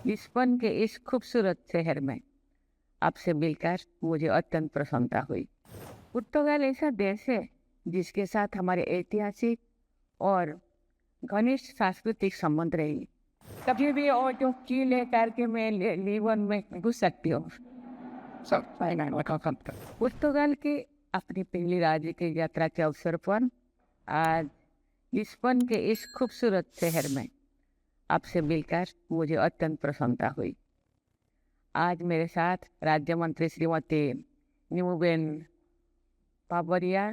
Lisbon के इस खूबसूरत शहर में आपसे मिलकर मुझे अत्यंत प्रसन्नता हुई। पुर्तगाल ऐसा देश है जिसके साथ हमारे ऐतिहासिक और घनिष्ठ सांस्कृतिक संबंध रहे। कभी भी और जो की लेकर के मैं लिस्बन में घुस सकती हूँ। पुर्तगाल की अपनी पहली राज्य की यात्रा के अवसर पर आज लिस्बन के इस खूबसूरत शहर में आपसे मिलकर मुझे अत्यंत प्रसन्नता हुई। आज मेरे साथ राज्य मंत्री श्रीमती नीमूबेन पाबरिया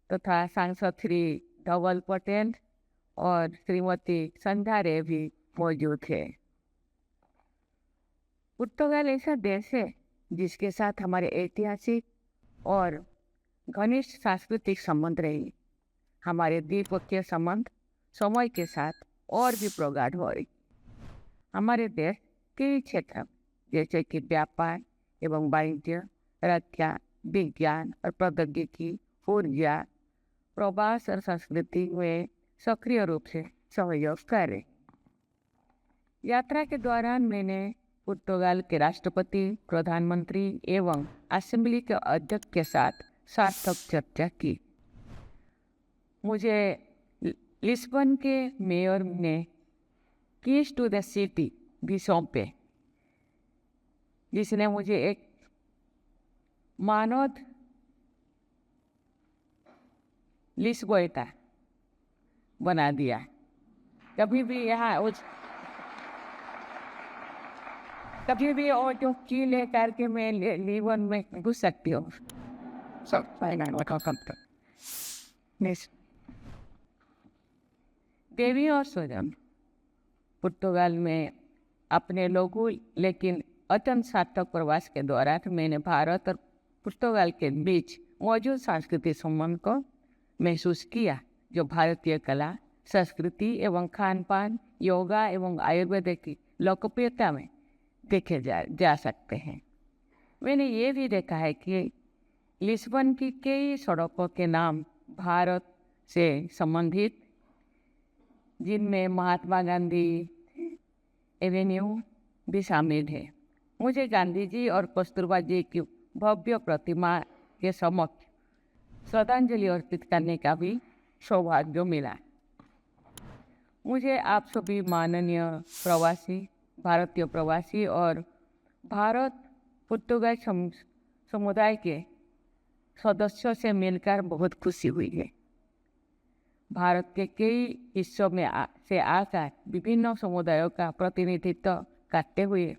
तथा सांसद श्री धवल पटेल और श्रीमती संध्या रे भी मौजूद है। पुर्तगाल ऐसा देश है जिसके साथ हमारे ऐतिहासिक और घनिष्ठ सांस्कृतिक संबंध रहे। हमारे द्विपक्षीय संबंध समय के साथ और भी प्रगाढ़ हो रही। हमारे देश कई क्षेत्र जैसे कि व्यापार एवं वाणिज्य, रक्षा, विज्ञान और प्रौद्योगिकी, ऊर्जा, प्रवास और संस्कृति में सक्रिय रूप से सहयोग करे। यात्रा के दौरान मैंने पुर्तगाल के राष्ट्रपति, प्रधानमंत्री एवं असेंबली के अध्यक्ष के साथ सार्थक चर्चा की। मुझे लिस्बन के मेयर ने कीज टू द सिटी भी सौंपे, जिसने मुझे एक मानव लिस्बोएटा बना दिया। कभी भी और जो की लेकर के मैं लिस्बन में घुस सकती हूँ। देवी और स्वजन पुर्तगाल में अपने लघु लेकिन अत्यंत सार्थक प्रवास के दौरान मैंने भारत और पुर्तगाल के बीच मौजूद सांस्कृतिक संबंध को महसूस किया, जो भारतीय कला, संस्कृति एवं खान पान, योगा एवं आयुर्वेद की लोकप्रियता में देखे जा सकते हैं। मैंने ये भी देखा है कि लिस्बन की कई सड़कों के नाम भारत से संबंधित, जिनमें महात्मा गांधी एवेन्यू भी शामिल है। मुझे गांधी जी और कस्तूरबा जी की भव्य प्रतिमा के समक्ष श्रद्धांजलि अर्पित करने का भी सौभाग्य मिला। मुझे आप सभी माननीय प्रवासी, भारतीय प्रवासी और भारत पुर्तगाल समुदाय के सदस्यों से मिलकर बहुत खुशी हुई है। भारत के कई हिस्सों में से आकर विभिन्न समुदायों का प्रतिनिधित्व करते हुए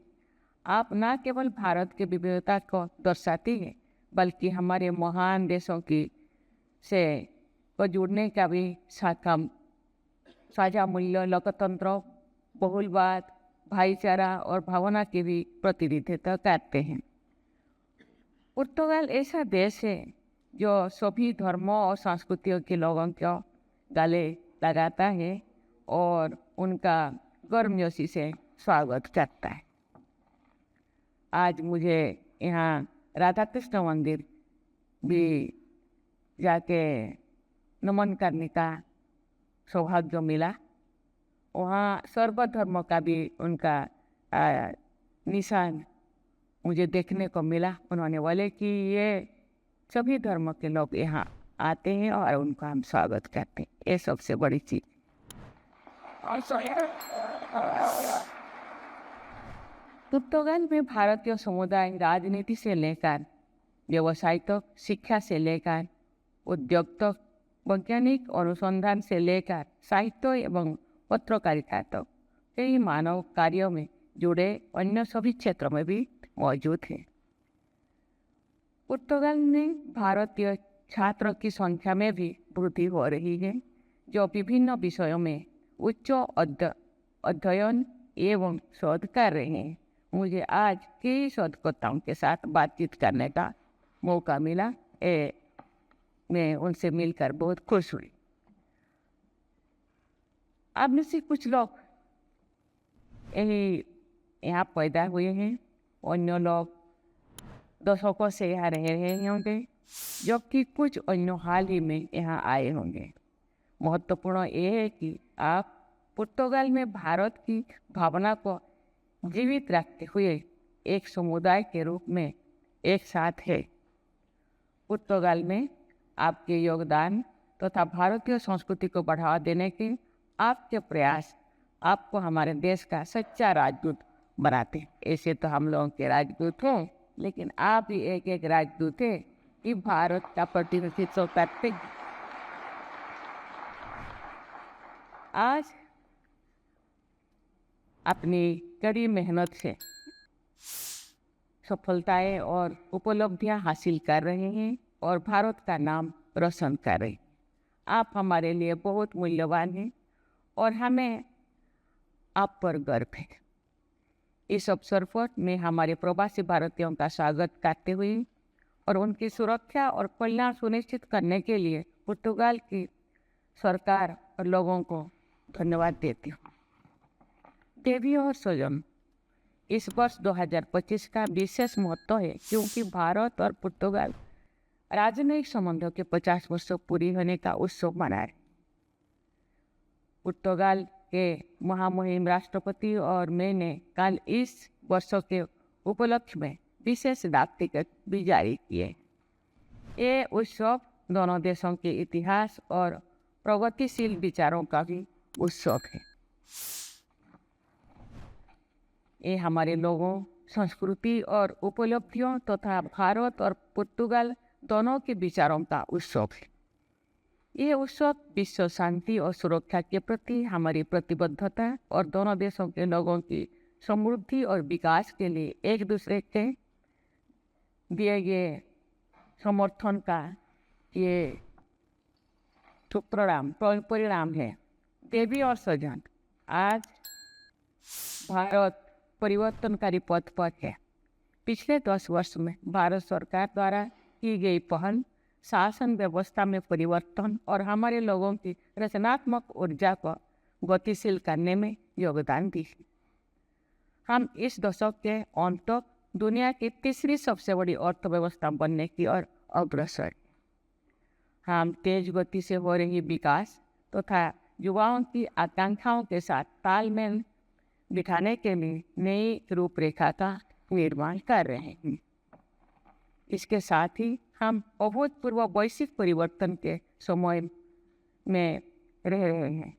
आप न केवल भारत की विविधता को दर्शाती है, बल्कि हमारे महान देशों की से को जुड़ने का भी साझा मूल्य, लोकतंत्र, बहुलवाद, भाईचारा और भावना की भी प्रतिनिधित्व करते हैं। पुर्तगाल ऐसा देश है जो सभी धर्मों और संस्कृतियों के लोगों को गले लगाता है और उनका गर्मजोशी से स्वागत करता है। आज मुझे यहाँ राधा कृष्ण मंदिर भी जाके नमन करने का सौभाग्य मिला। वहाँ सर्वधर्म का भी उनका निशान मुझे देखने को मिला। उन्होंने बोले कि ये सभी धर्म के लोग यहाँ आते हैं और उनका हम स्वागत करते हैं। ये सबसे बड़ी चीज। पुर्तगाल में भारतीय समुदाय राजनीति से लेकर व्यवसाय तक, शिक्षा से लेकर उद्योग तक, वैज्ञानिक अनुसंधान से लेकर साहित्य एवं पत्रकारिता तक कई मानव कार्यों में जुड़े अन्य सभी क्षेत्रों में भी मौजूद है। पुर्तगाल में भारतीय छात्रों की संख्या में भी वृद्धि हो रही है, जो विभिन्न विषयों में उच्च अध्ययन एवं शोध कर रहे हैं। मुझे आज कई शोधकर्ताओं के साथ बातचीत करने का मौका मिला। मैं उनसे मिलकर बहुत खुश हुई। आप में से कुछ लोग यहाँ पैदा हुए हैं, अन्य लोग दशकों से यहाँ रह रहे होंगे, जबकि कुछ अन्य हाल ही में यहाँ आए होंगे। महत्वपूर्ण ये है कि आप पुर्तगाल में भारत की भावना को जीवित रखते हुए एक समुदाय के रूप में एक साथ है। पुर्तगाल में आपके योगदान तथा भारतीय संस्कृति को बढ़ावा देने के आपके प्रयास आपको हमारे देश का सच्चा राजदूत बनाते हैं। ऐसे तो हम लोगों के राजदूत हैं, लेकिन आप भी एक राजदूत है कि भारत का प्रतिनिधित्व करते हैं। आज अपनी कड़ी मेहनत से सफलताएं और उपलब्धियां हासिल कर रहे हैं और भारत का नाम रोशन कर रहे हैं। आप हमारे लिए बहुत मूल्यवान हैं और हमें आप पर गर्व है। इस अवसर पर मैं हमारे प्रवासी भारतीयों का स्वागत करते हुए और उनकी सुरक्षा और कल्याण सुनिश्चित करने के लिए पुर्तगाल की सरकार और लोगों को धन्यवाद देती हूँ। देवी और स्वजन, इस वर्ष 2025 का विशेष महत्व है क्योंकि भारत और पुर्तगाल राजनयिक संबंधों के 50 वर्ष पूरी होने का उत्सव मना रहे। पुर्तगाल के महामहिम राष्ट्रपति और मैंने कल इस वर्ष के उपलक्ष्य में विशेष डाक टिकट भी जारी किए। ये उत्सव दोनों देशों के इतिहास और प्रगतिशील विचारों का भी उत्सव है। ये हमारे लोगों, संस्कृति और उपलब्धियों तथा भारत और पुर्तगाल दोनों के विचारों का उत्सव है। ये उत्सव विश्व शांति और सुरक्षा के प्रति हमारी प्रतिबद्धता और दोनों देशों के लोगों की समृद्धि और विकास के लिए एक दूसरे के दिए गए समर्थन का ये परिणाम है। देवी और स्वजन, आज भारत परिवर्तनकारी पथ पर है। पिछले 10 वर्ष में भारत सरकार द्वारा की गई पहल शासन व्यवस्था में परिवर्तन और हमारे लोगों की रचनात्मक ऊर्जा को गतिशील करने में योगदान दी है। हम इस दशक के अंत तक दुनिया की तीसरी सबसे बड़ी अर्थव्यवस्था बनने की ओर अग्रसर। हम तेज गति से हो रही विकास तथा युवाओं की आकांक्षाओं के साथ तालमेल बिठाने के लिए नई रूपरेखा का निर्माण कर रहे हैं। इसके साथ ही हम अभूतपूर्व वैश्विक परिवर्तन के समय में रह रहे हैं।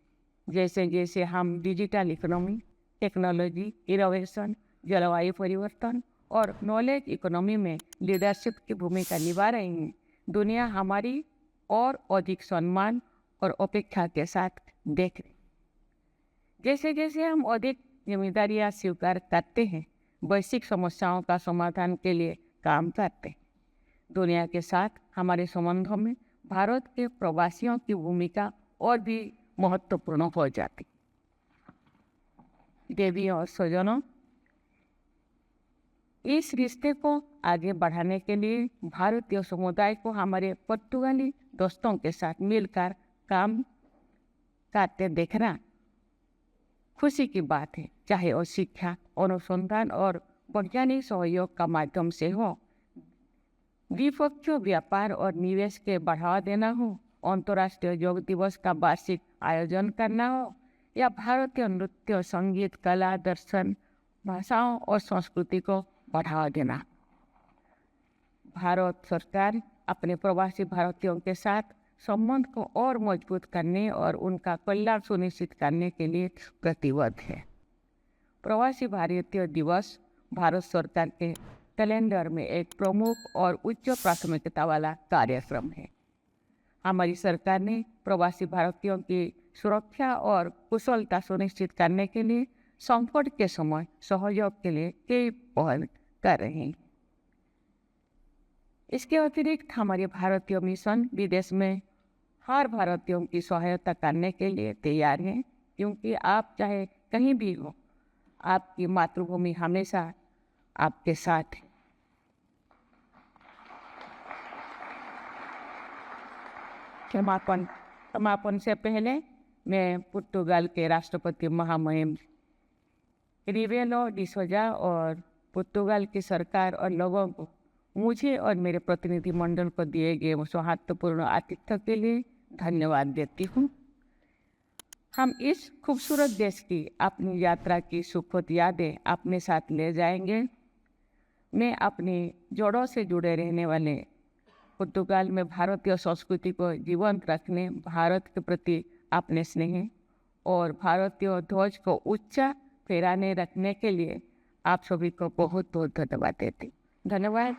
जैसे जैसे हम डिजिटल इकोनॉमी, टेक्नोलॉजी, इनोवेशन, जलवायु परिवर्तन और नॉलेज इकोनॉमी में लीडरशिप की भूमिका निभा रहे हैं, दुनिया हमारी और अधिक सम्मान और अपेक्षा के साथ देख रही। जैसे जैसे हम अधिक जिम्मेदारियां स्वीकार करते हैं, वैश्विक समस्याओं का समाधान के लिए काम करते हैं। दुनिया के साथ हमारे संबंधों में भारत के प्रवासियों की भूमिका और भी महत्वपूर्ण हो जाती। देवी और स्वजनों, इस रिश्ते को आगे बढ़ाने के लिए भारतीय समुदाय को हमारे पुर्तगाली दोस्तों के साथ मिलकर काम करते देखना खुशी की बात है। चाहे वो शिक्षा, अनुसंधान और वैज्ञानिक सहयोग का माध्यम से हो, द्विपक्षीय व्यापार और निवेश के बढ़ावा देना हो, अंतर्राष्ट्रीय योग दिवस का वार्षिक आयोजन करना हो, या भारतीय नृत्य, संगीत, कला, दर्शन, भाषाओं और संस्कृति को बढ़ावा देना। भारत सरकार अपने प्रवासी भारतीयों के साथ संबंध को और मजबूत करने और उनका कल्याण सुनिश्चित करने के लिए प्रतिबद्ध है। प्रवासी भारतीय दिवस भारत सरकार के कैलेंडर में एक प्रमुख और उच्च प्राथमिकता वाला कार्यक्रम है। हमारी सरकार ने प्रवासी भारतीयों की सुरक्षा और कुशलता सुनिश्चित करने के लिए संकट के समय सहयोग के लिए कई पहल कर रहे हैं। इसके अतिरिक्त हमारे भारतीय मिशन विदेश में हर भारतीयों की सहायता करने के लिए तैयार हैं, क्योंकि आप चाहे कहीं भी हो, आपकी मातृभूमि हमेशा आपके साथ है। समापन से पहले मैं पुर्तगाल के राष्ट्रपति महामहिम रिबेलो डी सोजा और पुर्तगाल की सरकार और लोगों को मुझे और मेरे प्रतिनिधि मंडल को दिए गए सौहार्दपूर्ण आतिथ्य के लिए धन्यवाद देती हूँ। हम इस खूबसूरत देश की अपनी यात्रा की सुखद यादें अपने साथ ले जाएंगे। मैं अपनी जड़ों से जुड़े रहने वाले पुर्तगाल में भारतीय संस्कृति को जीवंत रखने, भारत के प्रति अपने स्नेह और भारतीय ध्वज को ऊंचा फहराने रखने के लिए आप सभी को बहुत बहुत धन्यवाद देती। धन्यवाद।